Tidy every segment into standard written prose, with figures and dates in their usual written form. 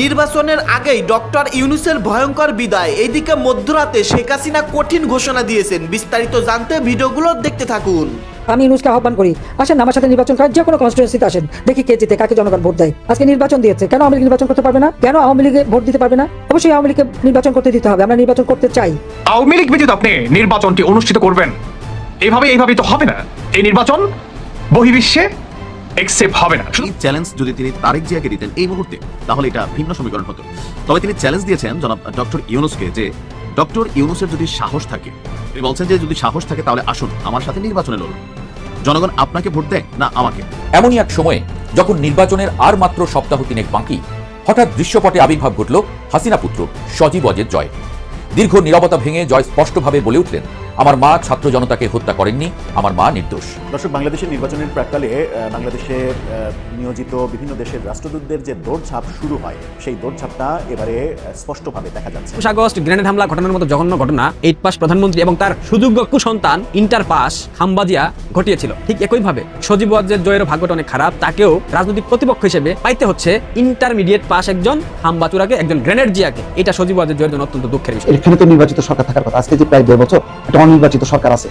নির্বাচনের আগেই ডক্টর ইউনূসের ভয়ঙ্কর বিদায়। এইদিকে মধ্যরাতে শেখ হাসিনা কঠিন ঘোষণা দিয়েছেন। বিস্তারিত জানতে ভিডিওগুলো দেখতে থাকুন। আমি ইউনূসকে আহ্বান করি, আসেন আমার সাথে নির্বাচন করার যে কোনো কনস্টিটুয়েন্সিতে আসেন, দেখি কে জিতে, কাকে জনগণ ভোট দেয়। আজকে নির্বাচন দিয়েছে, কেন আওয়ামী লীগ নির্বাচন করতে পারবে না? কেন আওয়ামী লীগে ভোট দিতে পারবে না? অবশ্যই আওয়ামী লীগকে নির্বাচন করতে দিতে হবে। আমরা নির্বাচন করতে চাই। আওয়ামী লীগ ব্যতীত আপনি নির্বাচনটি অনুষ্ঠিত করবেন, এইভাবে তো হবে না। এই নির্বাচন বহির্বিশ্বে একসেপ্ট হবে না। এই চ্যালেঞ্জ যদি তিনি তারেক জিয়াকে দিতেন এই মুহূর্তে, তাহলে এটা ভিন্ন সমীকরণ হতো। তবে তিনি চ্যালেঞ্জ দিয়েছেন জনাব ডক্টর ইউনূসকে, যে ডক্টর ইউনূসের যদি সাহস থাকে, তিনি বলছেন যে যদি সাহস থাকে তাহলে আসুন আমার সাথে নির্বাচনে লড়ুন। জনগণ আপনাকে ভোট দেয় না আমাকে। এমনই এক সময়ে যখন নির্বাচনের আর মাত্র সপ্তাহ তিনেক বাকি, হঠাৎ দৃশ্যপটে আবির্ভাব ঘটল হাসিনা পুত্র সজীব ওয়াজেদ জয়। দীর্ঘ নীরবতা ভেঙে জয় স্পষ্টভাবে বলে উঠলেন, আমার মা ছাত্র জনতাকে হত্যা করেননি, আমার মা নির্দোষ। দর্শক, বাংলাদেশের নির্বাচনের প্রাক্কালে বাংলাদেশে নিয়োজিত বিভিন্ন দেশের রাষ্ট্রদূতদের যে দৌড়ঝাঁপ শুরু হয়, সেই দৌড়ঝাঁপটা এবারে স্পষ্টভাবে দেখা যাচ্ছে। আগস্ট গ্রেনেড হামলা ঘটানোর মতো জঘন্য ঘটনা 8 পাস প্রধানমন্ত্রী এবং তার সুযোগ্য কুসন্তান ইন্টার পাস হামবাজিয়া ঘটিয়েছিল। ঠিক একইভাবে সজীব ওয়াজেদ জয়ের ভাগ্যটা অনেক খারাপ। তাকেও রাজনৈতিক প্রতিপক্ষ হিসেবে পাইতে হচ্ছে ইন্টারমিডিয়েট পাস একজন হামবাচুরাকে, একজন গ্রেনেড জিয়াকে। এটা সজীব ওয়াজেদ জয়ের জন্য অত্যন্ত দুঃখের বিষয়। এখানে তো নির্বাচিত সরকার থাকার কথা। আজকে যে প্রায় 1.5 বছর একটা অনির্বাচিত সরকার আছে,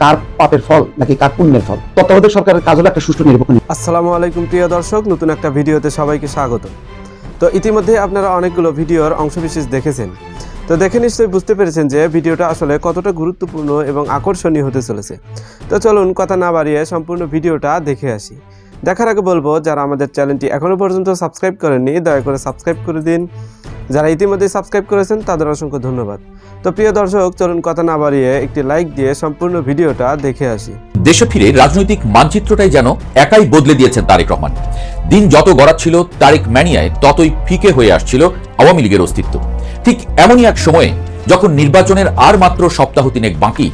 কার পাপের ফল নাকি কার পুণ্যের ফল? তত্ত্বাবধায়ক সরকারের কাজ হলো একটা সুষ্ঠু নিরপেক্ষ। আসসালামু আলাইকুম প্রিয় দর্শক, নতুন একটা ভিডিওতে সবাইকে স্বাগত। তো ইতিমধ্যে আপনারা অনেকগুলো ভিডিওর অংশবিশেষ দেখেছেন। তো দেখে নিশ্চয়ই বুঝতে পেরেছেন যে ভিডিওটা আসলে কতটা গুরুত্বপূর্ণ এবং আকর্ষণীয় হতে চলেছে। তো চলুন কথা না বাড়িয়ে সম্পূর্ণ ভিডিওটা দেখে আসি। দেখার আগে বলবো, যারা আমাদের চ্যানেলটি এখনও পর্যন্ত সাবস্ক্রাইব করেননি দয়া করে সাবস্ক্রাইব করে দিন। যারা ইতিমধ্যে সাবস্ক্রাইব করেছেন তাদের অসংখ্য ধন্যবাদ। তো প্রিয় দর্শক, চলুন কথা না বাড়িয়ে একটি লাইক দিয়ে সম্পূর্ণ ভিডিওটা দেখে আসি। দেশে ফিরে রাজনৈতিক মানচিত্রটাই যেন একাই বদলে দিয়েছেন তারেক রহমান। দিন যত গড়াচ্ছিল তারেক ম্যানিয়ায়, ততই ফিকে হয়ে আসছিল আওয়ামী লীগের অস্তিত্ব। ঠিক এমনই এক সময়ে যখন নির্বাচনের আর মাত্র সপ্তাহ তিনেক বাকি,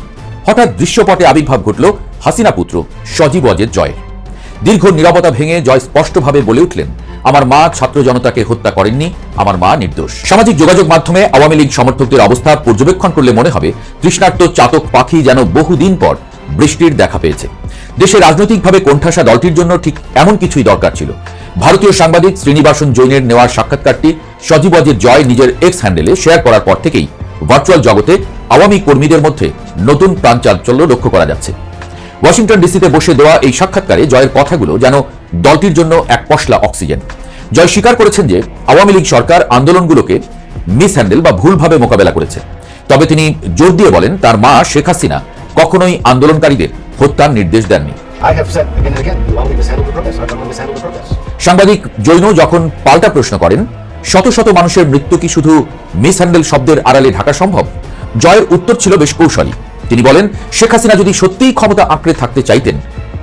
হঠাৎ দৃশ্যপটে আবির্ভাব ঘটল হাসিনা পুত্র সজীব ওয়াজেদ জয়ের। দীর্ঘ নীরবতা ভেঙে জয় স্পষ্টভাবে বলে উঠলেন, আমার মা ছাত্র জনতাকে হত্যা করেননি, আমার মা নির্দোষ। সামাজিক যোগাযোগ মাধ্যমে আওয়ামী লীগ সমর্থকদের অবস্থা পর্যবেক্ষণ করলে মনে হবে তৃষ্ণার্ত চাতক পাখি যেন বহুদিন পর বৃষ্টির দেখা পেয়েছে। দেশে রাজনৈতিকভাবে কোণঠাসা দলটির জন্য ঠিক এমন কিছুই দরকার ছিল। ভারতীয় সাংবাদিক শ্রীনিবাসন জৈনের নেওয়ার সাক্ষাৎকারটি সজীব ওয়াজেদ জয় নিজের এক্স হ্যান্ডেলে শেয়ার করার পর থেকেই ভার্চুয়াল জগতে আওয়ামী কর্মীদের মধ্যে নতুন প্রাণ চাঞ্চল্য লক্ষ্য করা যাচ্ছে। ওয়াশিংটন ডিসিতে বসে দেওয়া এই সাক্ষাৎকারে জয়ের কথাগুলো যেন দলটির জন্য এক পশলা অক্সিজেন। জয় স্বীকার করেছেন যে আওয়ামী লীগ সরকার আন্দোলনগুলোকে মিসহ্যান্ডেল বা ভুলভাবে মোকাবেলা করেছে। তবে তিনি জোর দিয়ে বলেন, তার মা শেখ হাসিনা কখনোই আন্দোলনকারীদের হত্যার নির্দেশ দেননি। সাংবাদিক জৈন যখন পাল্টা প্রশ্ন করেন, শত শত মানুষের মৃত্যু কি শুধু মিসহ্যান্ডেল শব্দের আড়ালে ঢাকা সম্ভব? জয়ের উত্তর ছিল বেশ কৌশলী। তিনি বলেন, শেখ হাসিনা যদি সত্যিই ক্ষমতা আঁকড়ে থাকতে চাইতেন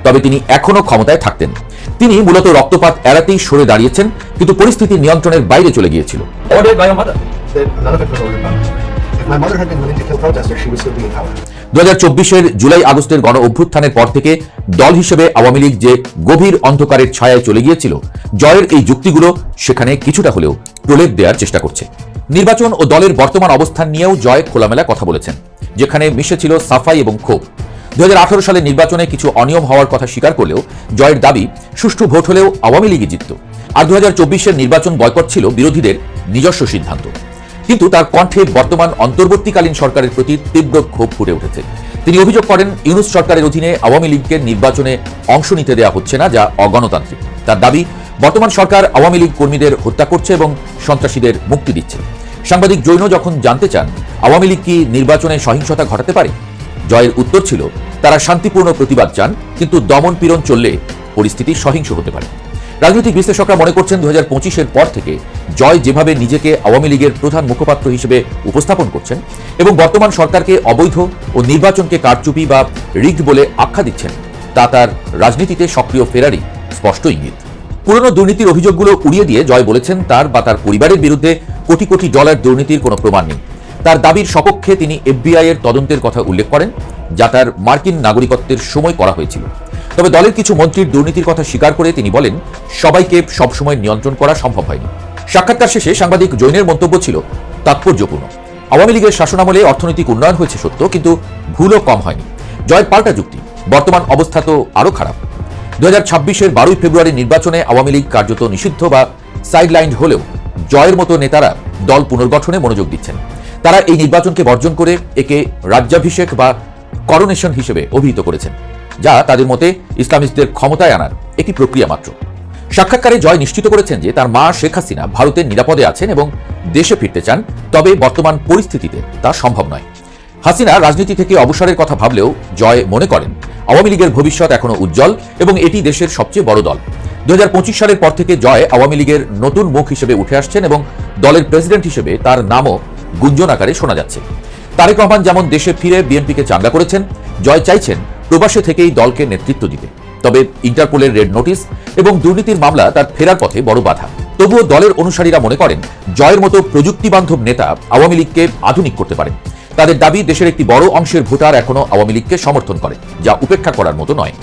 তবে তিনি এখনো ক্ষমতায় থাকতেন। তিনি মূলত রক্তপাত এড়াতেই সরে দাঁড়িয়েছেন, কিন্তু পরিস্থিতি নিয়ন্ত্রণের বাইরে চলে গিয়েছিল। 2024-এর জুলাই আগস্টের গণ অভ্যুত্থানের পর থেকে দল হিসেবে আওয়ামী লীগ যে গভীর অন্ধকারের ছায়ায় চলে গিয়েছিল, জয়ের এই যুক্তিগুলো সেখানে কিছুটা হলেও প্রলেপ দেওয়ার চেষ্টা করছে। নির্বাচন ও দলের বর্তমান অবস্থান নিয়েও জয় খোলামেলা কথা বলেছেন, যেখানে মিশেছিল সাফাই এবং ক্ষোভ। 2018 সালের নির্বাচনে কিছু অনিয়ম হওয়ার কথা স্বীকার করলেও জয়ের দাবি, সুষ্ঠু ভোট হলেও আওয়ামী লীগই জিতত। আর 2024-এর নির্বাচন বয়কট ছিল বিরোধীদের নিজস্ব সিদ্ধান্ত। কিন্তু তার কণ্ঠে বর্তমান অন্তর্বর্তীকালীন সরকারের প্রতি তীব্র ক্ষোভ ফুটে উঠেছে। তিনি অভিযোগ করেন, ইউনূস সরকারের অধীনে আওয়ামী লীগকে নির্বাচনে অংশ নিতে দেওয়া হচ্ছে না, যা অগণতান্ত্রিক। তার দাবি, বর্তমান সরকার আওয়ামী লীগ কর্মীদের হত্যা করছে এবং সন্ত্রাসীদের মুক্তি দিচ্ছে। সাংবাদিক জৈন যখন জানতে চান আওয়ামী লীগ কি নির্বাচনে সহিংসতা ঘটাতে পারে, জয়ের উত্তর ছিল, তারা শান্তিপূর্ণ প্রতিবাদ চান, কিন্তু দমন পীড়ন চললে পরিস্থিতি সহিংস হতে পারে। রাজনৈতিক বিশ্লেষকরা মনে করছেন 2025-এর পর থেকে জয় যেভাবে নিজেকে আওয়ামী লীগের প্রধান মুখপাত্র হিসেবে উপস্থাপন করছেন এবং বর্তমান সরকারকে অবৈধ ও নির্বাচনকে কারচুপি বা রিগড বলে আখ্যা দিচ্ছেন, তা তার রাজনীতিতে সক্রিয় ফেরারই স্পষ্ট ইঙ্গিত। পুরনো দুর্নীতির অভিযোগগুলো উড়িয়ে দিয়ে জয় বলেছেন, তার বা তার পরিবারের বিরুদ্ধে কোটি কোটি ডলার দুর্নীতির কোনো প্রমাণ নেই। তার দাবির সপক্ষে তিনি FBI এর তদন্তের কথা উল্লেখ করেন, যা তার মার্কিন নাগরিকত্বের সময় করা হয়েছিল। তবে দলের কিছু মন্ত্রীর দুর্নীতির কথা স্বীকার করে তিনি বলেন, সবাইকে সবসময় নিয়ন্ত্রণ করা সম্ভব হয়নি। সাক্ষাৎকার শেষে সাংবাদিক জৈনের মন্তব্য ছিল তাৎপর্যপূর্ণ। আওয়ামী লীগের শাসনামলে অর্থনৈতিক উন্নয়ন হয়েছে সত্য, কিন্তু ভুলও কম হয়নি। জয়ের পাল্টা যুক্তি, বর্তমান অবস্থা তো আরও খারাপ। 2026-এর 12 ফেব্রুয়ারি নির্বাচনে আওয়ামী লীগ কার্যত নিষিদ্ধ বা সাইডলাইন্ড হলেও জয়ের মতো নেতারা দল পুনর্গঠনে মনোযোগ দিচ্ছেন। তারা এই নির্বাচনকে বর্জন করে একে রাজ্যাভিষেক বা করোনেশন হিসেবে অভিহিত করেছেন, যা তাদের মতে ইসলামিস্টদের ক্ষমতায় আনার একটি প্রক্রিয়া মাত্র। সাক্ষাৎকারে জয় নিশ্চিত করেছেন যে তার মা শেখ হাসিনা ভারতের নিরাপদে আছেন এবং দেশে ফিরতে চান, তবে বর্তমান পরিস্থিতিতে তা সম্ভব নয়। হাসিনা রাজনীতি থেকে অবসরের কথা ভাবলেও জয় মনে করেন আওয়ামী লীগের ভবিষ্যৎ এখনো উজ্জ্বল এবং এটি দেশের সবচেয়ে বড় দল। 2025 সালের পর থেকে জয় আওয়ামী লীগের নতুন মুখ হিসেবে উঠে আসছেন এবং দলের প্রেসিডেন্ট হিসেবে তার নামও গুঞ্জন আকারে শোনা যাচ্ছে। তারেক রহমান যেমন দেশে ফিরে বিএনপিকে চাঙ্গা করেছেন, জয় চাইছেন প্রবাসে থেকেই দলকে নেতৃত্ব দিতে। তবে ইন্টারপোলের রেড নোটিশ এবং দুর্নীতির মামলা তার ফেরার পথে বড় বাধা। তবুও দলের অনুসারীরা মনে করেন জয়ের মতো প্রযুক্তিবান্ধব নেতা আওয়ামী লীগকে আধুনিক করতে পারেন। তাদের দাবি, দেশের একটি বড় অংশের ভোটার এখনো আওয়ামী লীগকে সমর্থন করে, যা উপেক্ষা করার মতো নয়।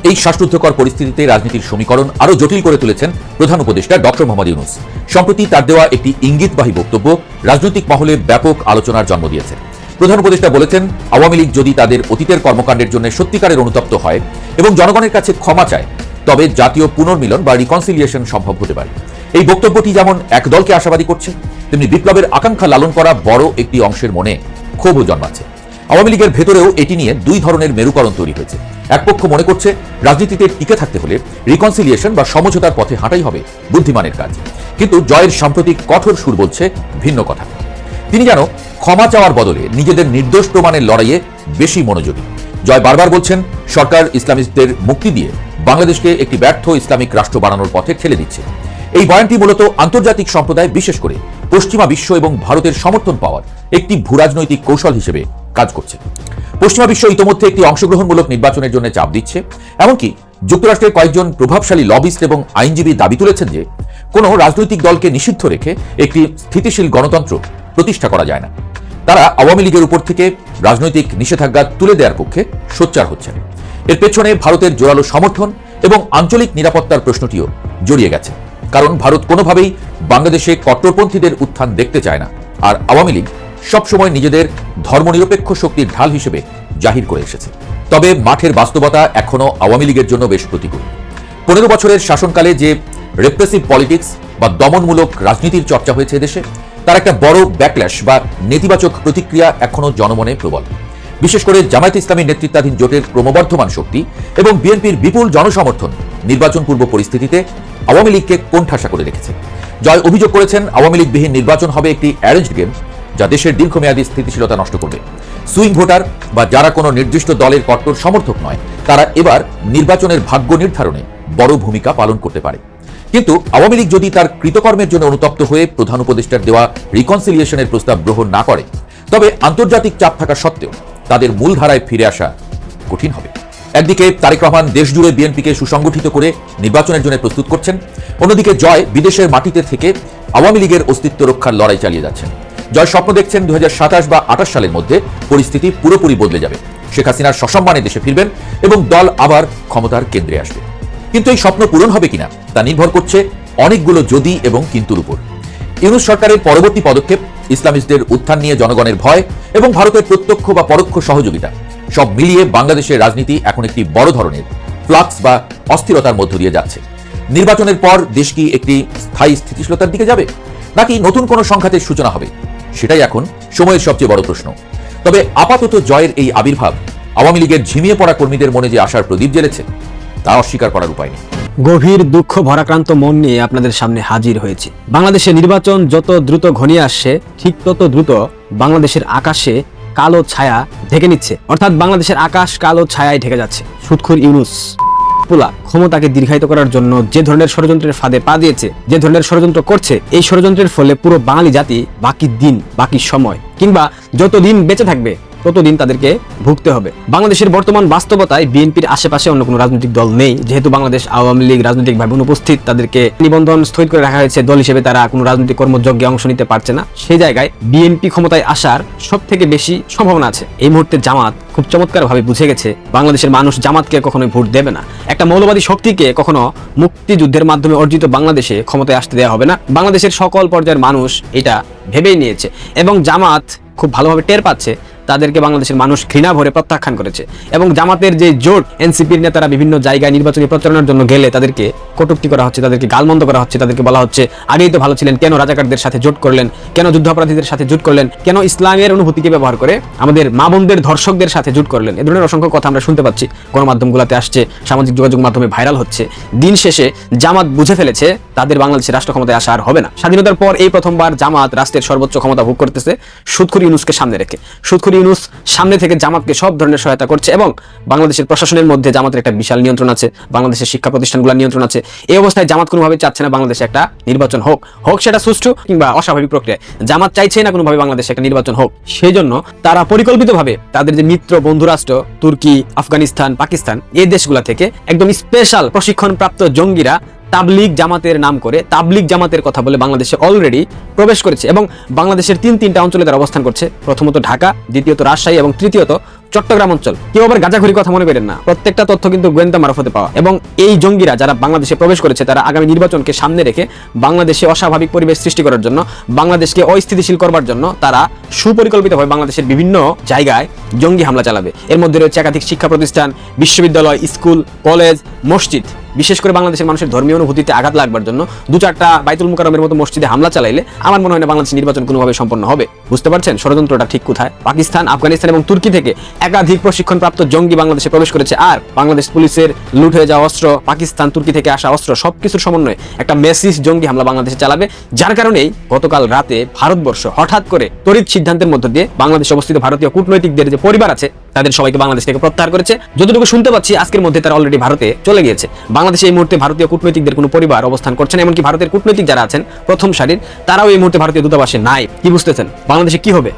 এই শ্বাসরুদ্ধকর পরিস্থিতিতে রাজনীতির সমীকরণ আরো জটিল করে তুলেছেন প্রধান উপদেষ্টা ডক্টর মোহাম্মদ ইউনূস। সম্প্রতি তার দেওয়া একটি ইঙ্গিতবাহী বক্তব্য রাজনৈতিক মহলে ব্যাপক আলোচনার জন্ম দিয়েছে। প্রধান উপদেষ্টা বলেছেন, আওয়ামী লীগ যদি তাদের অতীতের কর্মকাণ্ডের জন্য সত্যিকারের অনুতপ্ত হয় এবং জনগণের কাছে ক্ষমা চায়, তবে জাতীয় পুনর্মিলন বা রিকনসিলিয়েশন সম্ভব হতে পারে। এই বক্তব্যটি যেমন এক দলকে আশাবাদী করছে, তেমনি বিপ্লবের আকাঙ্ক্ষা লালন করা বড় একটি অংশের মনে ক্ষোভও জন্মাচ্ছে। আওয়ামী লীগের ভেতরেও এটি নিয়ে দুই ধরনের মেরুকরণ তৈরি হয়েছে। এক পক্ষ মনে করছে রাজনীতিতে টিকে থাকতে হলে রিকনসিলিয়েশন বা সমঝোতার পথে হাঁটাই হবে বুদ্ধিমানের কাজ, কিন্তু জয়ের সাম্প্রতিক কঠোর সুর বলছে ভিন্ন কথা। তিনি যেন ক্ষমা চাওয়ার বদলে নিজেদের নির্দোষ প্রমাণের লড়াইয়ে বেশি মনোযোগী। জয় বারবার বলছেন সরকার ইসলামিস্টদের মুক্তি দিয়ে বাংলাদেশকে একটি ব্যর্থ ইসলামিক রাষ্ট্র বানানোর পথে ঠেলে দিচ্ছে। এই বয়ানটি মূলত আন্তর্জাতিক সম্প্রদায়, বিশেষ করে পশ্চিমা বিশ্ব এবং ভারতের সমর্থন পাওয়ার একটি ভূরাজনৈতিক কৌশল হিসেবে কাজ করছে। পশ্চিমা বিশ্ব ইতোমধ্যে একটি অংশগ্রহণমূলক নির্বাচনের জন্য চাপ দিচ্ছে। এমনকি যুক্তরাষ্ট্রের কয়েকজন প্রভাবশালী লবিস্ট এবং আইনজীবী দাবি তুলেছেন যে কোনো রাজনৈতিক দলকে নিষিদ্ধ রেখে একটি স্থিতিশীল গণতন্ত্র প্রতিষ্ঠা করা যায় না। তারা আওয়ামী লীগের উপর থেকে রাজনৈতিক নিষেধাজ্ঞা তুলে দেওয়ার পক্ষে সোচ্চার হচ্ছেন। এর পেছনে ভারতের জোরালো সমর্থন এবং আঞ্চলিক নিরাপত্তার প্রশ্নটিও জড়িয়ে গেছে, কারণ ভারত কোনোভাবেই বাংলাদেশে কট্টরপন্থীদের উত্থান দেখতে চায় না, আর আওয়ামী লীগ সবসময় নিজেদের ধর্মনিরপেক্ষ শক্তির ঢাল হিসেবে জাহির করে এসেছে। তবে মাঠের বাস্তবতা এখনো আওয়ামী লীগের জন্য বেশ প্রতিকূল। 15 বছরের শাসনকালে যে রেপ্রেসিভ পলিটিক্স বা দমনমূলক রাজনীতির চর্চা হয়েছে দেশে, তার একটা বড় ব্যাকল্যাশ বা নেতিবাচক প্রতিক্রিয়া এখনো জনমনে প্রবল। বিশেষ করে জামায়াতে ইসলামীর নেতৃত্বাধীন জোটের ক্রমবর্ধমান শক্তি এবং বিএনপির বিপুল জনসমর্থন নির্বাচন পূর্ব পরিস্থিতিতে আওয়ামী লীগকে কোণঠাসা করে রেখেছে। জয় অভিযোগ করেছেন আওয়ামী লীগবিহীন নির্বাচন হবে একটি অ্যারেঞ্জড গেম, যা দেশের দীর্ঘমেয়াদী স্থিতিশীলতা নষ্ট করবে। সুইং ভোটার বা যারা কোনো নির্দিষ্ট দলের কট্টর সমর্থক নয়, তারা এবার নির্বাচনের ভাগ্য নির্ধারণে বড় ভূমিকা পালন করতে পারে। কিন্তু আওয়ামী লীগ যদি তার কৃতকর্মের জন্য অনুতপ্ত হয়ে প্রধান উপদেষ্টার দেওয়া রিকনসিলিয়েশনের প্রস্তাব গ্রহণ না করে, তবে আন্তর্জাতিক চাপ থাকা সত্ত্বেও তাদের মূলধারায় ফিরে আসা কঠিন হবে। একদিকে তারেক রহমান দেশজুড়ে বিএনপিকে সুসংগঠিত করে নির্বাচনের জন্য প্রস্তুত করছেন, অন্যদিকে জয় বিদেশের মাটিতে থেকে আওয়ামী লীগের অস্তিত্ব রক্ষার লড়াই চালিয়ে যাচ্ছেন। জয় স্বপ্ন দেখছেন 2027 বা 28 সালের মধ্যে পরিস্থিতি পুরোপুরি বদলে যাবে, শেখ হাসিনার সসম্মানে দেশে ফিরবেন এবং দল আবার ক্ষমতার কেন্দ্রে আসবে। কিন্তু এই স্বপ্ন পূরণ হবে কিনা তা নির্ভর করছে অনেকগুলো যদি এবং কিন্তুর উপর। ইউনূস সরকারের পরবর্তী পদক্ষেপ, ইসলামিস্টদের উত্থান নিয়ে জনগণের ভয় এবং ভারতের প্রত্যক্ষ বা পরোক্ষ সহযোগিতা, সব মিলিয়ে বাংলাদেশের রাজনীতি এখন একটি বড় ধরনের ফ্লাক্স বা অস্থিরতার মধ্য দিয়ে যাচ্ছে। নির্বাচনের পর দেশ কি একটি স্থায়ী স্থিতিশীলতার দিকে যাবে, নাকি নতুন কোনো সংঘাতের সূচনা হবে, সেটাই এখন সময়ের সবচেয়ে বড় প্রশ্ন। তবে আপাতত জয়ের এই আবির্ভাব আওয়ামী লীগের ঝিমিয়ে পড়া কর্মীদের মনে যে আশার প্রদীপ জ্বেলেছে, তা অস্বীকার করার উপায় নেই। গভীর দুঃখ ভরাক্রান্ত মন নিয়ে আপনাদের সামনে হাজির হয়েছে। বাংলাদেশে নির্বাচন যত দ্রুত ঘনিয়ে আসছে, ঠিক তত দ্রুত বাংলাদেশের আকাশে কালো ছায়া ঢেকে নিচ্ছে, অর্থাৎ বাংলাদেশের আকাশ কালো ছায়ায় ঢেকে যাচ্ছে। সুদখোর ইউনূস ক্ষমতাকে দীর্ঘায়িত করার জন্য যে ধরনের ষড়যন্ত্রের ফাঁদে পা দিয়েছে, যে ধরনের ষড়যন্ত্র করছে, এই ষড়যন্ত্রের ফলে পুরো বাঙালি জাতি বাকি দিন, বাকি সময় কিংবা যতদিন বেঁচে থাকবে ততদিন তাদেরকে ভুগতে হবে। বাংলাদেশের বর্তমান বাস্তবতায় বিএনপির আশেপাশে অন্য কোনো রাজনৈতিক দল নেই। যেহেতু বাংলাদেশ আওয়ামী লীগ রাজনৈতিকভাবে অনুপস্থিত, তাদেরকে নিবন্ধন স্থগিত করে রাখা হয়েছে, দল হিসেবে তারা কোনো রাজনৈতিক কর্মযজ্ঞে অংশ নিতে পারছে না। সেই জায়গায় বিএনপি ক্ষমতায় আসার সব থেকে বেশি সম্ভাবনা আছে। এই মুহূর্তে জামাত খুব চমৎকারভাবে বুঝে গেছে বাংলাদেশের মানুষ জামাতকে কখনোই ভোট দেবে না। একটা মৌলবাদী শক্তিকে কখনো মুক্তিযুদ্ধের মাধ্যমে অর্জিত বাংলাদেশে ক্ষমতায় আসতে দেওয়া হবে না। বাংলাদেশের সকল পর্যায়ের মানুষ এটা ভেবেই নিয়েছে এবং জামাত খুব ভালোভাবে টের পাচ্ছে তাদেরকে বাংলাদেশের মানুষ ঘৃণা ভরে প্রত্যাখ্যান করেছে। এবং জামাতের যে জোট, এনসিপির নেতারা বিভিন্ন জায়গায় নির্বাচনী প্রচারণার জন্য গেলে তাদেরকে কটূক্তি করা হচ্ছে, তাদেরকে গালমন্দ করা হচ্ছে, তাদেরকে বলা হচ্ছে আগেই তো ভালো ছিলেন, কেন রাজাকারদের সাথে জোট করলেন, কেন যুদ্ধাপরাধীদের সাথে জোট করলেন, কেন ইসলামের অনুভূতিকে ব্যবহার করে আমাদের মা বোনদের ধর্ষকদের সাথে জোট করলেন। এ ধরনের অসংখ্য কথা আমরা শুনতে পাচ্ছি, গণমাধ্যমগুলোতে আসছে, সামাজিক যোগাযোগ মাধ্যমে ভাইরাল হচ্ছে। দিন শেষে জামাত বুঝে ফেলেছে তাদের বাংলাদেশের রাষ্ট্র ক্ষমতায় আসা আর হবে না। স্বাধীনতার পর এই প্রথমবার জামাত রাষ্ট্রের সর্বোচ্চ ক্ষমতা ভোগ করতেছে সুদখোর ইউনূসকে সামনে রেখে। সুদখোর ইউনূস সামনে থেকে জামাতকে সব ধরনের সহায়তা করছে এবং বাংলাদেশের প্রশাসনের মধ্যে জামাতের একটা বিশাল নিয়ন্ত্রণ আছে, বাংলাদেশের শিক্ষা প্রতিষ্ঠানগুলোর নিয়ন্ত্রণ আছে। এই অবস্থায় জামাত কোনোভাবে চাচ্ছে না বাংলাদেশে একটা নির্বাচন হোক, সেটা সুষ্ঠু কিংবা অস্বাভাবিক প্রক্রিয়া। জামাত চাইছে না কোনোভাবে বাংলাদেশে একটা নির্বাচন হোক। সেই জন্য তারা পরিকল্পিতভাবে তাদের যে মিত্র বন্ধু রাষ্ট্র তুর্কি, আফগানিস্তান, পাকিস্তান, এই দেশগুলা থেকে একদম স্পেশাল প্রশিক্ষণপ্রাপ্ত জঙ্গিরা তাবলিগ জামাতের নাম করে তাবলিগ জামাতের কথা বলে বাংলাদেশে অলরেডি প্রবেশ করেছে এবং বাংলাদেশের তিনটা অঞ্চলে তারা অবস্থান করছে। প্রথমত ঢাকা, দ্বিতীয়ত রাজশাহী এবং তৃতীয়ত চট্টগ্রাম অঞ্চল। কেউ আবার গাঁজাখুরি কথা মনে করেন না, প্রত্যেকটা তথ্য কিন্তু গোয়েন্দা মারফতে পাওয়া। এবং এই জঙ্গিরা যারা বাংলাদেশে প্রবেশ করেছে তারা আগামী নির্বাচনকে সামনে রেখে বাংলাদেশে অস্বাভাবিক পরিবেশ সৃষ্টি করার জন্য, বাংলাদেশকে অস্থিতিশীল করবার জন্য তারা সুপরিকল্পিতভাবে বাংলাদেশের বিভিন্ন জায়গায় জঙ্গি হামলা চালাবে। এর মধ্যে রয়েছে একাধিক শিক্ষা প্রতিষ্ঠান, বিশ্ববিদ্যালয়, স্কুল, কলেজ, মসজিদ। বিশেষ করে বাংলাদেশের মানুষের ধর্মীয় অনুভূতিতে আঘাত লাগবার জন্য 2-4টা বাইতুল মুকাররমের মতো মসজিদে হামলা চালাইলে আমার মনে হয় না বাংলাদেশ নির্বাচন কোনোভাবে সম্পন্ন হবে। বুঝতে পারছেন ষড়যন্ত্রটা ঠিক কোথায়? পাকিস্তান, আফগানিস্তান এবং তুর্কি থেকে একাধিক প্রশিক্ষণপ্রাপ্ত জঙ্গি বাংলাদেশে প্রবেশ করেছে। আর বাংলাদেশ পুলিশের লুট হয়ে যাওয়া অস্ত্র, পাকিস্তান, তুর্কি থেকে আসা অস্ত্র, সবকিছুর সমন্বয়ে একটা মেসিস জঙ্গি হামলা বাংলাদেশে চালাবে। যার কারণেই গতকাল রাতে ভারতবর্ষ হঠাৎ করে তড়িৎ সিদ্ধান্তের মধ্য দিয়ে বাংলাদেশে অবস্থিত ভারতীয় কূটনৈতিকদের যে পরিবার আছে তাদের সবাইকে বাংলাদেশ থেকে প্রত্যাহার করেছে। যতটুকু শুনতে পাচ্ছি আজকের মধ্যে তারা অলরেডি ভারতে চলে গিয়েছে। বাংলাদেশে এই মুহূর্তে ভারতীয় কূটনৈতিকদের কোনো পরিবার অবস্থান করছেন, এমনকি ভারতের কূটনৈতিক যারা আছেন প্রথম সারির তারাও এই মুহূর্তে ভারতীয় দূতাবাসে নাই। কি বুঝতেছেন বাংলাদেশে কি হবে?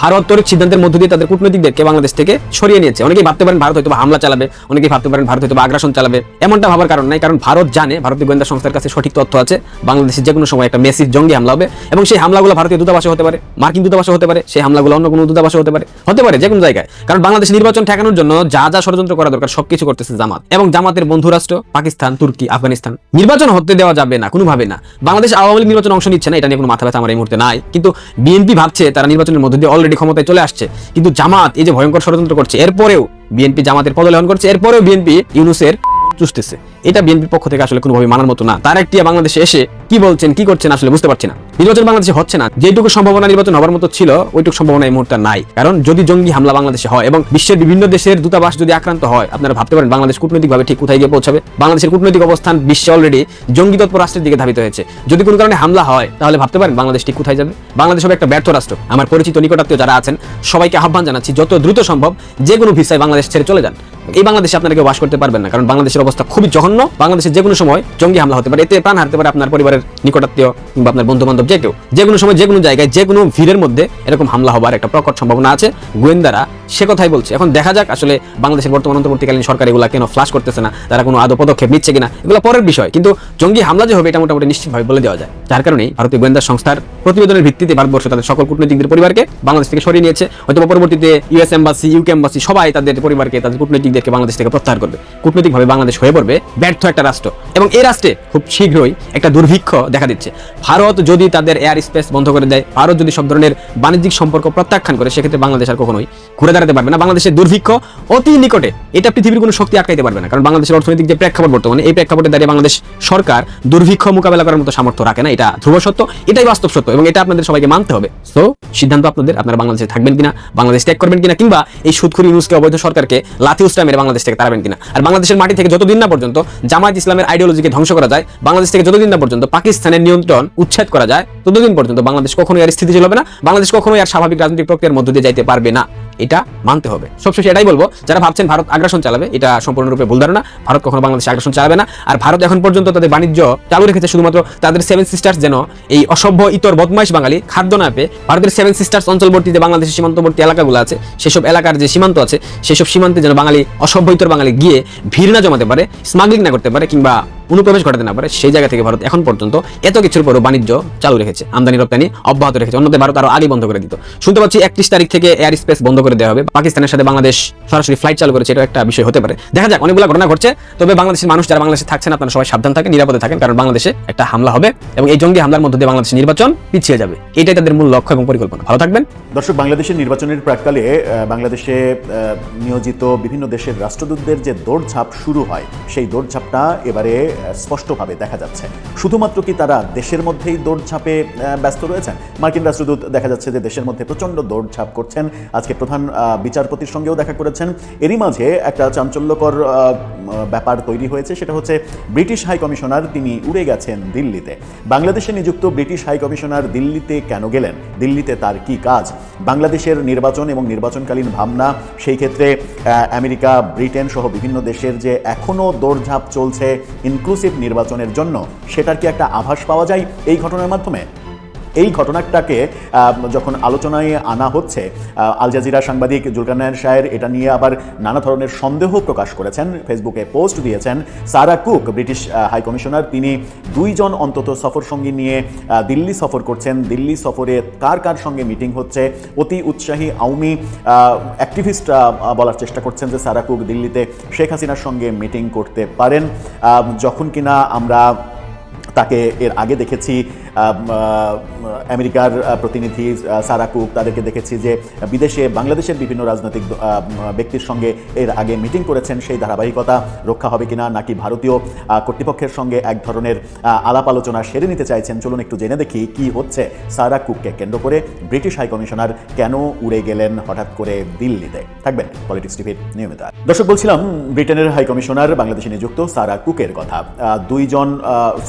ভারত তড়িৎ সিদ্ধান্তের মধ্য দিয়ে তাদের কূটনৈতিকদেরকে বাংলাদেশ থেকে সরিয়ে নিয়েছে। অনেকেই ভাবতে পারেন ভারত হয়তো হামলা চালাবে, অনেকেই ভাবতে পারেন ভারত হয়তো আগ্রাসন চালাবে। এমনটা ভাবার কারণ নাই, কারণ ভারত জানে, ভারতীয় গোয়েন্দা সংস্থার কাছে সঠিক তথ্য আছে, বাংলাদেশে যে কোনো সময় একটা মেসিস জঙ্গি হামলা হবে এবং সেই হামলাগুলো ভারতীয় দূতাবাসে হতে পারে, মার্কিন দূতাবাসে হতে পারে, সেই হামলাগুলো অন্য কোনো দূতাবাসে হতে পারে যে কোনো জায়গায়। কারণ বাংলাদেশ নির্বাচন ঠেকানোর জন্য যা যা ষড়যন্ত্র করা দরকার সবকিছু করতেছে জামাত এবং জামাতের বন্ধু রাষ্ট্র পাকিস্তান, তুর্কি, আফগানিস্তান। নির্বাচন হতে দেওয়া যাবে না কোনোভাবে না। বাংলাদেশ আওয়ামী লীগ নির্বাচন অংশ নিচ্ছে না, এটা নিয়ে কোনো মাথা ব্যথা আমার এই মুহূর্তে নাই। কিন্তু বিএনপি ভাবছে তারা নির্বাচনের মধ্য দিয়ে অলরেডি ক্ষমতায় চলে আসছে, কিন্তু জামাত এই যে ভয়ঙ্কর ষড়যন্ত্র করছে, এরপরেও বিএনপি জামাতের পদলেহন করছে, এরপরেও বিএনপি ইউনূসের চুষতেছে। এটা বিএনপির পক্ষ থেকে আসলে কোনোভাবে মানার মতো না। তার একটি বাংলাদেশে এসে কি বলছেন কি করছেন আসলে বুঝতে পারছি না। নির্বাচন বাংলাদেশে হচ্ছে না, যেটুকু সম্ভাবনা নির্বাচন হওয়ার মতো ছিল ওইটুকু সম্ভাবনা এই মুহূর্তে নাই। কারণ যদি জঙ্গি হামলা বাংলাদেশে হয় এবং বিশ্বের বিভিন্ন দেশের দূতাবাস যদি আক্রান্ত হয়, আপনারা ভাবতে পারেন বাংলাদেশ কূটনৈতিকভাবে ঠিক কোথায় গিয়ে পৌঁছাবে। বাংলাদেশের কূটনৈতিক অবস্থান বিশ্বে অলরেডি জঙ্গি তৎপর রাষ্ট্রের দিকে ধাবিত হয়েছে। যদি কোনো কারণে হামলা হয় তাহলে ভাবতে পারেন বাংলাদেশ ঠিক কোথায় যাবে। বাংলাদেশ হবে একটা ব্যর্থ রাষ্ট্র। আমার পরিচিত নিকটাত্মীয় যারা আছেন সবাইকে আহ্বান জানাচ্ছি যত দ্রুত সম্ভব যে কোনো ভিসায় বাংলাদেশ ছেড়ে চলে যান। এই বাংলাদেশে আপনারা কেউ বাস করতে পারবেন না, কারণ বাংলাদেশের অবস্থা খুবই জঘন্য। বাংলাদেশে যে কোনো সময় জঙ্গি হামলা হতে পারে, এতে প্রাণ হারতে পারে আপনার পরিবারের নিকটাত্মীয় কিংবা আপনার বন্ধু বান্ধব, যে কেউ যে কোনো সময় যে কোনো জায়গায় যে কোনো ভিড়ের মধ্যে এরকম হামলা হবার একটা প্রকট সম্ভাবনা আছে। গোয়েন্দারা সে কথাই বলছে। এখন দেখা যাক আসলে বাংলাদেশের বর্তমান অন্তর্বর্তীকালীন সরকার এগুলা কেন ফ্লাশ করতেছে না, তারা কোনো আদৌ পদক্ষেপ নিচ্ছে কিনা এগুলো পরের বিষয়। কিন্তু জঙ্গি হামলা যে হবে এটা মোটামুটি নিশ্চিতভাবে বলে দেওয়া যায়। যার কারণেই ভারতীয় গোয়েন্দা সংস্থার প্রতিবেদনের ভিত্তিতে ভারতবর্ষ তাদের সকল কূটনৈতিকদের পরিবারকে বাংলাদেশ থেকে সরিয়ে নিয়েছে। হয়তো পরবর্তীতে ইউএস এম্বাসি, ইউকে এম্বাসি সবাই তাদের পরিবারকে, তাদের কূটনৈতিকদেরকে বাংলাদেশ থেকে প্রত্যাহার করবে। কূটনৈতিকভাবে বাংলাদেশ হয়ে পড়বে ব্যর্থ একটা রাষ্ট্র এবং এই রাষ্ট্রে খুব শীঘ্রই একটা দুর্ভিক্ষ দেখা দিচ্ছে। ভারত যদি তাদের এয়ার স্পেস বন্ধ করে দেয়, ভারত যদি সব ধরনের বাণিজ্যিক সম্পর্ক প্রত্যাখ্যান করে, সেক্ষেত্রে বাংলাদেশ আর কখনোই ঘুরে দাঁড়াতে পারবে না। বাংলাদেশের দুর্ভিক্ষ অতি নিকটে, এটা পৃথিবীর কোনো শক্তি আটকাইতে পারবে না। কারণ বাংলাদেশের অর্থনৈতিক যে প্রেক্ষাপট বর্তমানে, এই প্রেক্ষাপটে দাঁড়িয়ে বাংলাদেশ সরকার দুর্ভিক্ষ মোকাবেলা করার মতো সামর্থ্য রাখে না। এটা ধ্রুব সত্য, এটাই বাস্তব সত্য এবং এটা আপনাদের সবাইকে মানতে হবে। সো সিদ্ধান্ত আপনাদের, আপনারা বাংলাদেশে থাকবেন কিনা, বাংলাদেশ ত্যাগ করবেন কিনা, কিংবা এই সুদখোর ইউনূসকে অবৈধ সরকারকে লাথি উস্টা মেরে বাংলাদেশ থেকে তাড়াবেন কিনা। আর বাংলাদেশের মাটি থেকে যতদিন না পর্যন্ত জামায়াত ইসলামের আইডিওলজিকে ধ্বংস করা যায়, বাংলাদেশ থেকে যতদিন না পর্যন্ত পাকিস্তানের নিয়ন্ত্রণ উচ্ছেদ করা যায়, ততদিন পর্যন্ত বাংলাদেশ কখনোই আর স্থিতিশীল হবে না। বাংলাদেশ কখনোই আর স্বাভাবিক রাজনৈতিক প্রক্রিয়ার মধ্য দিয়ে যাইতে পারবে না। এটা মানতে হবে। সবশেষে এটাই বলবো, যারা ভাবছেন ভারত আগ্রাসন চালাবে, এটা সম্পূর্ণরূপে ভুল ধারণা। ভারত কখনো বাংলাদেশে আগ্রাসন চালাবে না। আর ভারত এখন পর্যন্ত তাদের বাণিজ্য চালু রেখেছে শুধুমাত্র তাদের সেভেন সিস্টার্স যেন এই অসভ্য ইতর বদমাইশ বাঙালি খাদ্য না পেয়ে ভারতের সেভেন সিস্টার্স অঞ্চলবর্তী যে বাংলাদেশের সীমান্তবর্তী এলাকাগুলো আছে, সেসব এলাকার যে সীমান্ত আছে, সেসব সীমান্তে যেন বাঙালি অসভ্য ইতর বাঙালি গিয়ে ভিড় না জমাতে পারে, স্মাগলিং না করতে পারে, কিংবা অনুপ্রবেশ ঘটাতে না পারে, সেই জায়গা থেকে ভারত এখন পর্যন্ত এত কিছুর পরও বাণিজ্য চালু রেখেছে, আমদানি রপ্তানি অব্যাহত রেখেছে। অন্যদের ভারত আরো আগে বন্ধ করে দিত। শুনতে পাচ্ছি 31 তারিখ থেকে এয়ার স্পেস বন্ধ করে দেওয়া হবে। পাকিস্তানের সাথে বাংলাদেশ সরাসরি ফ্লাইট চালু করেছে, এটা একটা বিষয় হতে পারে। দেখা যাক, অনেকগুলো ঘটনা ঘটছে। তবে বাংলাদেশের মানুষ যারা বাংলাদেশে থাকছেন, আপনারা সবাই সাবধান থাকেন, নিরাপদে থাকেন, কারণ বাংলাদেশে একটা হামলা হবে এবং এই জঙ্গি হামলার মধ্যে দিয়ে বাংলাদেশের নির্বাচন পিছিয়ে যাবে। এটাই তাদের মূল লক্ষ্য এবং পরিকল্পনা। ভালো থাকবেন। দর্শক, বাংলাদেশের নির্বাচনের প্রাক্কালে বাংলাদেশে নিয়োজিত বিভিন্ন দেশের রাষ্ট্রদূতদের যে দৌড়ঝাঁপ শুরু হয়, সেই দৌড়ঝাঁপটা এবারে স্পষ্টভাবে দেখা যাচ্ছে। শুধুমাত্র কি তারা দেশের মধ্যেই দৌড়ঝাঁপে ব্যস্ত রয়েছেন? মার্কিন রাষ্ট্রদূত দেখা যাচ্ছে যে দেশের মধ্যে প্রচণ্ড দৌড়ঝাঁপ করছেন। আজকে প্রধান বিচারপতির সঙ্গেও দেখা করেছেন। এরই মাঝে একটা চাঞ্চল্যকর ব্যাপার তৈরি হয়েছে, সেটা হচ্ছে ব্রিটিশ হাই কমিশনার তিনি উড়ে গেছেন দিল্লিতে। বাংলাদেশে নিযুক্ত ব্রিটিশ হাই কমিশনার দিল্লিতে কেন গেলেন? দিল্লিতে তার কি কাজ? বাংলাদেশের নির্বাচন এবং নির্বাচনকালীন ভাবনা, সেই ক্ষেত্রে আমেরিকা, ব্রিটেন সহ বিভিন্ন দেশের যে এখনও দৌড়ঝাঁপ চলছে ইনক্লুসিভ নির্বাচনের জন্য, সেটার কি একটা আভাস পাওয়া যায় এই ঘটনার মাধ্যমে? এই ঘটনাটাকে যখন আলোচনায় আনা হচ্ছে, আল জাজিরা সাংবাদিক জুলকারনাইন শাহের এটা নিয়ে আবার নানা ধরনের সন্দেহ প্রকাশ করেছেন, ফেসবুকে পোস্ট দিয়েছেন। সারা কুক, ব্রিটিশ হাই কমিশনার, তিনি 2 জন অন্তত সফর সঙ্গী নিয়ে দিল্লি সফর করছেন। দিল্লি সফরে কার কার সঙ্গে মিটিং হচ্ছে? অতি উৎসাহী আওয়ামী অ্যাক্টিভিস্ট বলার চেষ্টা করছেন যে সারা কুক দিল্লিতে শেখ হাসিনার সঙ্গে মিটিং করতে পারেন। যখন কিনা আমরা তাকে এর আগে দেখেছি আমেরিকার প্রতিনিধি সারা কুক, তাদেরকে দেখেছি যে বিদেশে বাংলাদেশের বিভিন্ন রাজনৈতিক ব্যক্তির সঙ্গে এর আগে মিটিং করেছেন। সেই ধারাবাহিকতা রক্ষা হবে কিনা, নাকি ভারতীয় কর্তৃপক্ষের সঙ্গে এক ধরনের আলাপ আলোচনা সেরে নিতে চাইছেন? চলুন একটু জেনে দেখি কি হচ্ছে সারা কুককে কেন্দ্র করে। ব্রিটিশ হাই কমিশনার কেন উড়ে গেলেন হঠাৎ করে দিল্লিতে? থাকবেন পলিটিক্স টিভির নিয়মিত। দর্শক, বলছিলাম ব্রিটেনের হাই কমিশনার বাংলাদেশে নিযুক্ত সারা কুকের কথা। 2 জন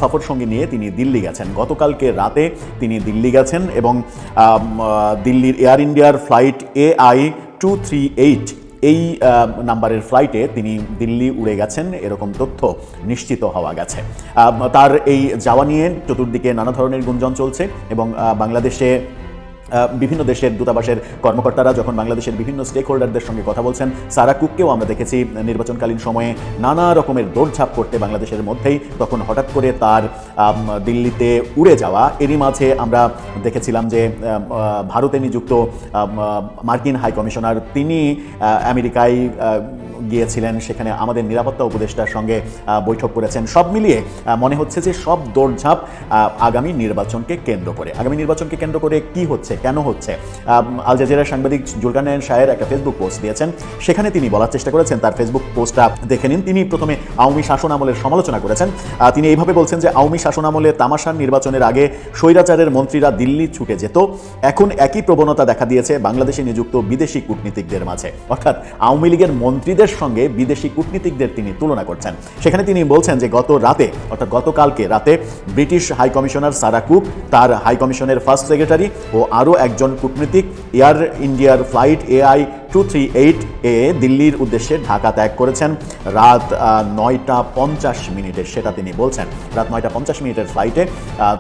সফর সঙ্গী নিয়ে তিনি দিল্লি গেছেন। গতকালকে রাতে তিনি দিল্লি গেছেন এবং দিল্লির এয়ার ইন্ডিয়ার ফ্লাইট AI-238 এই নাম্বারের ফ্লাইটে তিনি দিল্লি উড়ে গেছেন, এরকম তথ্য নিশ্চিত হওয়া গেছে। তার এই যাওয়া নিয়ে চতুর্দিকে নানা ধরনের গুঞ্জন চলছে এবং বাংলাদেশে বিভিন্ন দেশের দূতাবাসের কর্মকর্তারা যখন বাংলাদেশের বিভিন্ন স্টেক হোল্ডারদের সঙ্গে কথা বলছেন, সারা কুককেও আমরা দেখেছি নির্বাচনকালীন সময়ে নানা রকমের দৌড়ঝাঁপ করতে বাংলাদেশের মধ্যেই, তখন হঠাৎ করে তার দিল্লিতে উড়ে যাওয়া। এরই মাঝে আমরা দেখেছিলাম যে ভারতে নিযুক্ত মার্কিন হাই কমিশনার তিনি আমেরিকায় গিয়েছিলেন, সেখানে আমাদের নিরাপত্তা উপদেষ্টার সঙ্গে বৈঠক করেছেন। সব মিলিয়ে মনে হচ্ছে যে সব দৌড়ঝাঁপ আগামী নির্বাচনকে কেন্দ্র করে। আগামী নির্বাচনকে কেন্দ্র করে কি হচ্ছে, কেন হচ্ছে? আল জাজিরার সাংবাদিক জুলকারনাইন শাহের একটা ফেসবুক পোস্ট দিয়েছেন, সেখানে তিনি বলার চেষ্টা করেছেন, তার ফেসবুক পোস্টটা দেখে নিন। তিনি প্রথমে আওয়ামী শাসন আমলের সমালোচনা করেছেন। তিনি এইভাবে বলছেন যে আওয়ামী শাসন আমলে তামাশার নির্বাচনের আগে স্বৈরাচারের মন্ত্রীরা দিল্লি ছুটে যেত, এখন একই প্রবণতা দেখা দিয়েছে বাংলাদেশে নিযুক্ত বিদেশি কূটনীতিকদের মাঝে। অর্থাৎ আওয়ামী লীগের মন্ত্রীদের সঙ্গে বিদেশি কূটনীতিকদের তিনি তুলনা করছেন। সেখানে তিনি বলছেন যে গত রাতে, অর্থাৎ গতকালকে রাতে British high commissioner Sarah Cook, তার হাই কমিশনের ফার্স্ট সেক্রেটারি ও আরও একজন কূটনীতিক এয়ার ইন্ডিয়ার ফ্লাইট AI-238 এ দিল্লির উদ্দেশ্যে ঢাকা ত্যাগ করেছেন রাত 9:50 সেটা তিনি বলছেন। রাত 9:50 ফ্লাইটে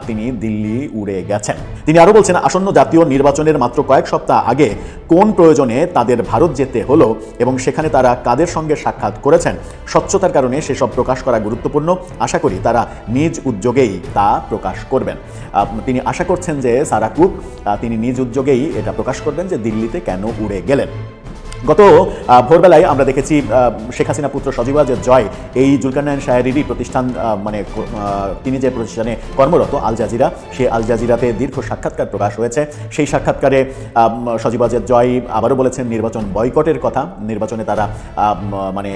তিনি দিল্লি উড়ে গেছেন। তিনি আরও বলছেন, আসন্ন জাতীয় নির্বাচনের মাত্র কয়েক সপ্তাহ আগে কোন প্রয়োজনে তাদের ভারত যেতে হলো এবং সেখানে তারা কাদের সঙ্গে সাক্ষাৎ করেছেন, স্বচ্ছতার কারণে সেসব প্রকাশ করা গুরুত্বপূর্ণ। আশা করি তারা নিজ উদ্যোগেই তা প্রকাশ করবেন। তিনি আশা করছেন যে সারা কুক তিনি নিজ উদ্যোগেই এটা প্রকাশ করবেন যে দিল্লিতে কেন উড়ে গেলেন। গত ভোরবেলায় আমরা দেখেছি শেখ হাসিনা পুত্র সজীব ওয়াজেদ জয়, এই জুলকারনাইন শাহেরই প্রতিষ্ঠান, মানে তিনি যে প্রতিষ্ঠানে কর্মরত আল জাজিরা, সেই আল জাজিরাতে দীর্ঘ সাক্ষাৎকার প্রকাশ হয়েছে। সেই সাক্ষাৎকারে সজীব ওয়াজেদ জয় আবারও বলেছেন নির্বাচন বয়কটের কথা। নির্বাচনে তারা মানে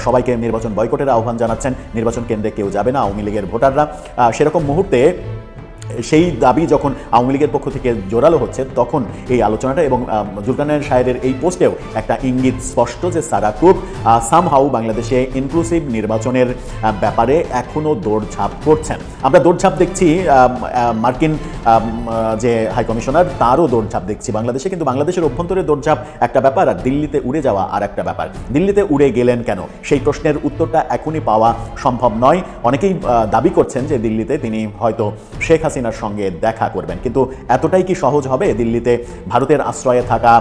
সবাইকে নির্বাচন বয়কটের আহ্বান জানাচ্ছেন। নির্বাচন কেন্দ্রে কেউ যাবে না, আওয়ামী লীগের ভোটাররা। সেরকম মুহূর্তে সেই দাবি যখন আওয়ামী লীগের পক্ষ থেকে জোরালো হচ্ছে, তখন এই আলোচনাটা এবং জুলকারনাইন শাহের এই পোস্টেও একটা ইঙ্গিত স্পষ্ট যে সারা কুক সামহাউ বাংলাদেশে ইনক্লুসিভ নির্বাচনের ব্যাপারে এখনও দৌড়ঝাঁপ করছেন। আমরা দৌড়ঝাঁপ দেখছি মার্কিন যে হাই কমিশনার, তারও দৌড়ঝাঁপ দেখছি বাংলাদেশে, কিন্তু বাংলাদেশের অভ্যন্তরে দৌড়ঝাঁপ একটা ব্যাপার আর দিল্লিতে উড়ে যাওয়া আর একটা ব্যাপার। দিল্লিতে উড়ে গেলেন কেন, সেই প্রশ্নের উত্তরটা এখনই পাওয়া সম্ভব নয়। অনেকেই দাবি করছেন যে দিল্লিতে তিনি হয়তো শেখ হাসিনার হাসিনার সঙ্গে দেখা করবেন। কিন্তু এতটাই কি সহজ হবে দিল্লিতে ভারতের আশ্রয়ে থাকা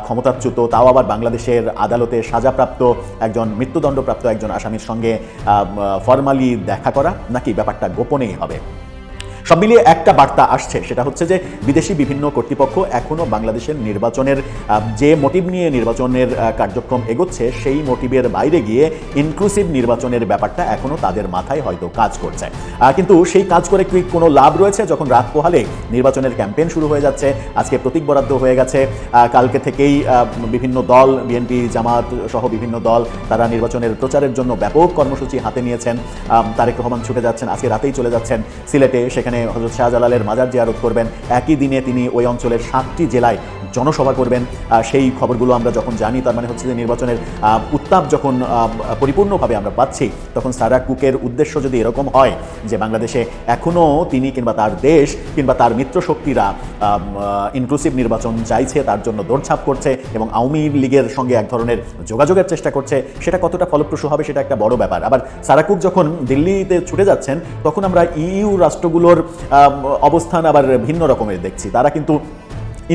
ক্ষমতাচ্যুত, তাও আবার বাংলাদেশের আদালতে সাজাপ্রাপ্ত একজন, মৃত্যুদণ্ডপ্রাপ্ত একজন আসামির সঙ্গে ফরমালি দেখা করা, নাকি ব্যাপারটা গোপনেই হবে? সব মিলিয়ে একটা বার্তা আসছে, সেটা হচ্ছে যে বিদেশি বিভিন্ন কর্তৃপক্ষ এখনো বাংলাদেশের নির্বাচনের যে মোটিভ নিয়ে নির্বাচনের কার্যক্রম এগোচ্ছে সেই মোটিভের বাইরে গিয়ে ইনক্লুসিভ নির্বাচনের ব্যাপারটা এখনো তাদের মাথায় হয়তো কাজ করছে। কিন্তু সেই কাজ করে কি কোনো লাভ রয়েছে? যখন রাত পোহালে নির্বাচনের ক্যাম্পেইন শুরু হয়ে যাচ্ছে, আজকে প্রতীক বরাদ্দ হয়ে গেছে, কালকে থেকেই বিভিন্ন দল, বিএনপি, জামাত সহ বিভিন্ন দল, তারা নির্বাচনের প্রচারের জন্য ব্যাপক কর্মসূচি হাতে নিয়েছেন। তারেক রহমান ছুটে যাচ্ছেন, আজকে রাতেই চলে যাচ্ছেন সিলেটে, সেখানে হযরত শাহজালালের মাজার জিয়ারত করবেন। একই দিনে তিনি ওই অঞ্চলের 7টি জেলায় জনসভা করবেন। সেই খবরগুলো আমরা যখন জানি, তার মানে হচ্ছে যে নির্বাচনের উত্তাপ যখন পরিপূর্ণভাবে আমরা পাচ্ছি, তখন সারা কুকের উদ্দেশ্য যদি এরকম হয় যে বাংলাদেশে এখনও তিনি কিংবা তার দেশ কিংবা তার মিত্রশক্তিরা ইনক্লুসিভ নির্বাচন চাইছে, তার জন্য দৌড়ঝাঁপ করছে এবং আওয়ামী লীগের সঙ্গে এক ধরনের যোগাযোগের চেষ্টা করছে, সেটা কতটা ফলপ্রসূ হবে সেটা একটা বড় ব্যাপার। আবার সারা কুক যখন দিল্লিতে ছুটে যাচ্ছেন, তখন আমরা ইইউ রাষ্ট্রগুলোর অবস্থান আবার ভিন্ন রকমের দেখছি। তারা কিন্তু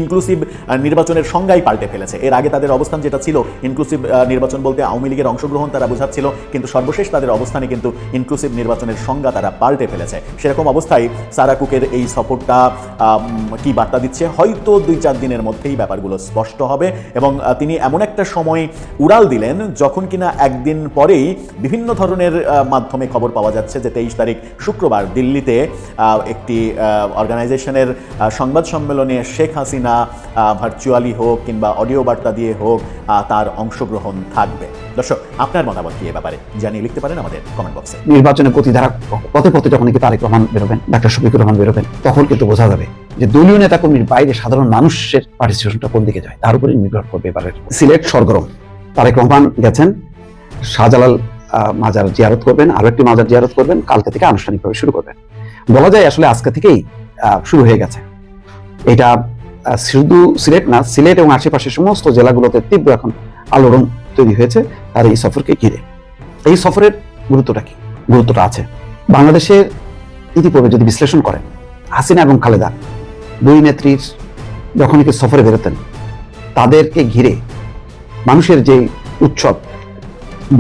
ইনক্লুসিভ নির্বাচনের সংজ্ঞাই পাল্টে ফেলেছে। এর আগে তাদের অবস্থান যেটা ছিল, ইনক্লুসিভ নির্বাচন বলতে আওয়ামী লীগের অংশগ্রহণ তারা বোঝাচ্ছিল, কিন্তু সর্বশেষ তাদের অবস্থানে কিন্তু ইনক্লুসিভ নির্বাচনের সংজ্ঞা তারা পাল্টে ফেলেছে। সেরকম অবস্থায় সারা কুকের এই সফরটা কি বার্তা দিচ্ছে, হয়তো 2-4 দিনের মধ্যেই ব্যাপারগুলো স্পষ্ট হবে। এবং তিনি এমন একটা সময় উড়াল দিলেন যখন কিনা একদিন পরেই বিভিন্ন ধরনের মাধ্যমে খবর পাওয়া যাচ্ছে যে 23 তারিখ শুক্রবার দিল্লিতে একটি অর্গানাইজেশনের সংবাদ সম্মেলনে শেখ হাসিনা ভার্চুয়ালি হোক কিংবা অডিও বার্তা দিয়ে হোক তার অংশগ্রহণ থাকবে। দর্শক, আপনার মতামত কি এ ব্যাপারে জানিয়ে লিখতে পারেন আমাদের কমেন্ট বক্সে। নির্বাচনের গতিধারা পথে পথে যখন কি তারেক রহমান বেরোবেন, ডাক্তার শফিকুর রহমান বেরোবেন, তখন কিন্তু বোঝা যাবে যে দলীয় নেতাকর্মীর বাইরে সাধারণ মানুষের পার্টিসিপেশনটা কোন দিকে যায়, তার উপরে নির্ভর করবে এবারের সিলেট সরগরম। তারেক রহমান গেছেন, শাহজালাল মাজার জিয়ারত করবেন, আরো একটি মাজার জিয়ারত করবেন, কালকে থেকে আনুষ্ঠানিকভাবে শুরু করবেন। বলা যায় আসলে আজকে থেকেই শুরু হয়ে গেছে। এটা শুধু সিলেট না, সিলেট এবং আশেপাশের সমস্ত জেলাগুলোতে তীব্র এখন আলোড়ন তৈরি হয়েছে তার এই সফরকে ঘিরে। এই সফরের গুরুত্বটা কি? গুরুত্বটা আছে। বাংলাদেশের ইতিপূর্বে যদি বিশ্লেষণ করেন, হাসিনা এবং খালেদা দুই নেত্রীর যখন কি সফরে বেরোতেন, তাদেরকে ঘিরে মানুষের যে উৎসব,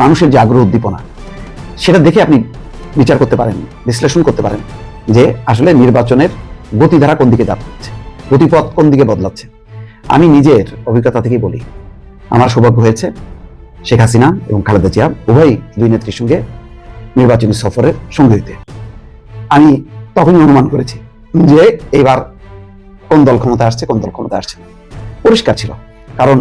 মানুষের যে আগ্রহ উদ্দীপনা, সেটা দেখে আপনি বিচার করতে পারেন, বিশ্লেষণ করতে পারেন যে আসলে নির্বাচনের গতিধারা কোন দিকে যাচ্ছে, গতিপথ কোন দিকে বদলাচ্ছে। আমি নিজের অভিজ্ঞতা থেকে বলি, আমার সৌভাগ্য হয়েছে শেখ হাসিনা এবং খালেদা জিয়া উভয় দুই নেত্রীর সঙ্গে নির্বাচনী সফরের সঙ্গী হইতে। আমি তখনই অনুমান করেছি যে এবার কোন দল ক্ষমতা আসছে, কোন দল ক্ষমতা আসছে। পরিষ্কার ছিল, কারণ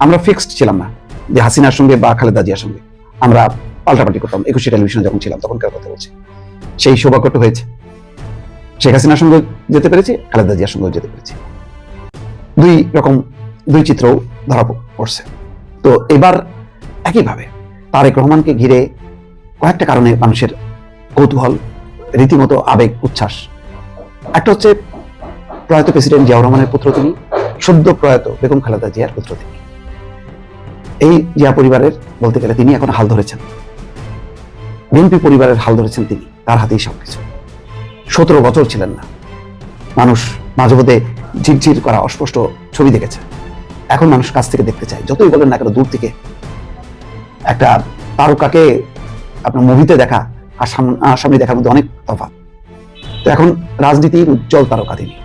আমরা ফিক্সড ছিলাম না যে হাসিনার সঙ্গে বা খালেদা জিয়ার সঙ্গে আমরা পাল্টাপাল্টি করতাম। 21 টেলিভিশনে যখন ছিলাম তখনকার কথা বলছি। সেই সৌভাগ্যটা হয়েছে, শেখ হাসিনার সঙ্গে যেতে পেরেছি, খালেদা জিয়ার সঙ্গেও যেতে পেরেছি। দুই রকম দুই চিত্র ধরা পড়ছে। তো এবার একইভাবে তারেক রহমানকে ঘিরে কয়েকটা কারণে মানুষের কৌতূহল, রীতিমতো আবেগ, উচ্ছ্বাস। একটা হচ্ছে প্রয়াত প্রেসিডেন্ট জিয়াউর রহমানের পুত্র তিনি, সদ্য প্রয়াত বেগম খালেদা জিয়ার পুত্র তিনি। এই জিয়া পরিবারের বলতে গেলে তিনি এখন হাল ধরেছেন, বিএনপি পরিবারের হাল ধরেছেন তিনি, তার হাতেই সবকিছু। 17 বছর ছিলেন না, মানুষ মাঝে মধ্যে ঝিরঝির করা অস্পষ্ট ছবি দেখেছে, এখন মানুষ কাছ থেকে দেখতে চায়। যতই বলেন না কেন, দূর থেকে একটা তারকাকে আপনার মুভিতে দেখা আর সামনে দেখার মধ্যে অনেক তফাৎ। তো এখন রাজনীতির উজ্জ্বল তারকা তিনি,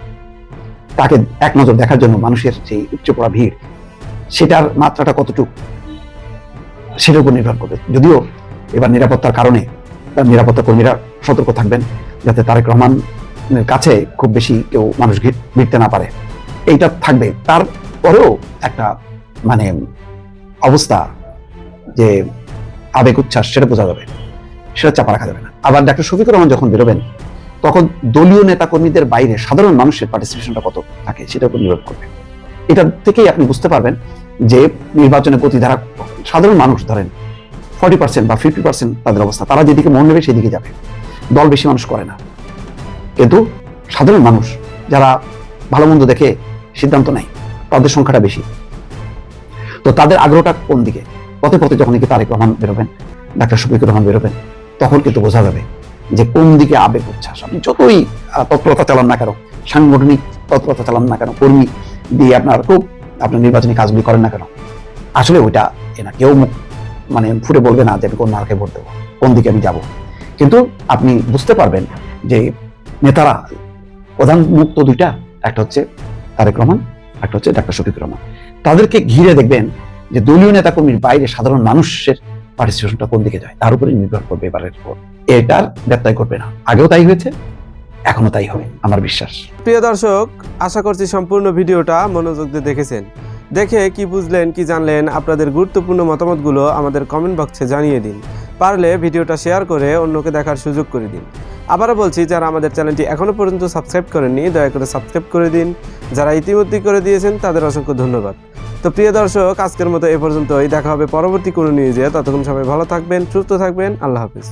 তাকে এক নজর দেখার জন্য মানুষের যে উপচে পড়া ভিড়, সেটার মাত্রাটা কতটুকু সেটার উপর নির্ভর করবে। যদিও এবার নিরাপত্তার কারণে নিরাপত্তা কর্মীরা সতর্ক থাকবেন যাতে তারেক রহমানের কাছে খুব বেশি কেউ মানুষ ভিড়তে না পারে, এইটা থাকবে। তারপরেও একটা মানে অবস্থা যে আবেগ উচ্ছ্বাস, সেটা বোঝা যাবে, সেটা চাপা রাখা যাবে না। আবার ডাক্তার শফিকুর রহমান যখন বেরোবেন, তখন দলীয় নেতা কর্মীদের বাইরে সাধারণ মানুষের পার্টিসিপেশনটা কত থাকে সেটার উপর নির্ভর করবে। এটা থেকেই আপনি বুঝতে পারবেন যে নির্বাচনের গতিধারা, সাধারণ মানুষ ধরেন 40% বা 50% তাদের অবস্থা, তারা যেদিকে মন নেবে সেদিকে যাবে। দল বেশি মানুষ করে না, কিন্তু সাধারণ মানুষ যারা ভালো মন্দ দেখে সিদ্ধান্ত নেয়, তাদের সংখ্যাটা বেশি। তো তাদের আগ্রহটা কোন দিকে? পথে পথে যখন কি তারেক রহমান বেরোবেন, ডাক্তার শফিকুর রহমান বেরোবেন, তখন কিন্তু বোঝা যাবে যে কোন দিকে আবেগ উচ্ছ্বাস। আপনি যতই তৎপরতা চালান না কেন, সাংগঠনিক তৎপরতা চালান না কেন, কর্মী দিয়ে আপনার নির্বাচনী কাজগুলি করেন না কেন, আসলে ওইটা কেউ মানে ফুটে বলবে না যে আমি কোন মার্কে ভোট দেবো, কোন দিকে আমি যাব। কিন্তু আপনি বুঝতে পারবেন যে নেতারা প্রধান মুখ তো দুইটা, একটা হচ্ছে তারেক রহমান, একটা হচ্ছে ডাক্তার শফিকুর রহমান। তাদেরকে ঘিরে দেখবেন যে দলীয় নেতাকর্মীর বাইরে সাধারণ মানুষের পার্টিসিপেশনটা কোন দিকে যায় তার উপরে নির্ভর করবে এবারের ভোট। এটার ব্যত্যয় করবে না, আগেও তাই হয়েছে, এখনো তাই হবে আমার বিশ্বাস। প্রিয় দর্শক, আশা করছি সম্পূর্ণ ভিডিওটা মনোযোগ দিয়ে দেখেছেন। দেখে কি বুঝলেন, কি জানলেন, আপনাদের গুরুত্বপূর্ণ মতামতগুলো আমাদের কমেন্ট বক্সে জানিয়ে দিন। পারলে ভিডিওটা শেয়ার করে অন্যকে দেখার সুযোগ করে দিন। আবারও বলছি, যারা আমাদের চ্যানেলটি এখনও পর্যন্ত সাবস্ক্রাইব করেননি দয়া করে সাবস্ক্রাইব করে দিন। যারা ইতিমধ্যেই করে দিয়েছেন তাদের অসংখ্য ধন্যবাদ। তো প্রিয় দর্শক, আজকের মতো এ পর্যন্তই। দেখা হবে পরবর্তী কোনো নিউজে। ততক্ষণ সবাই ভালো থাকবেন, সুস্থ থাকবেন। আল্লাহ হাফিজ।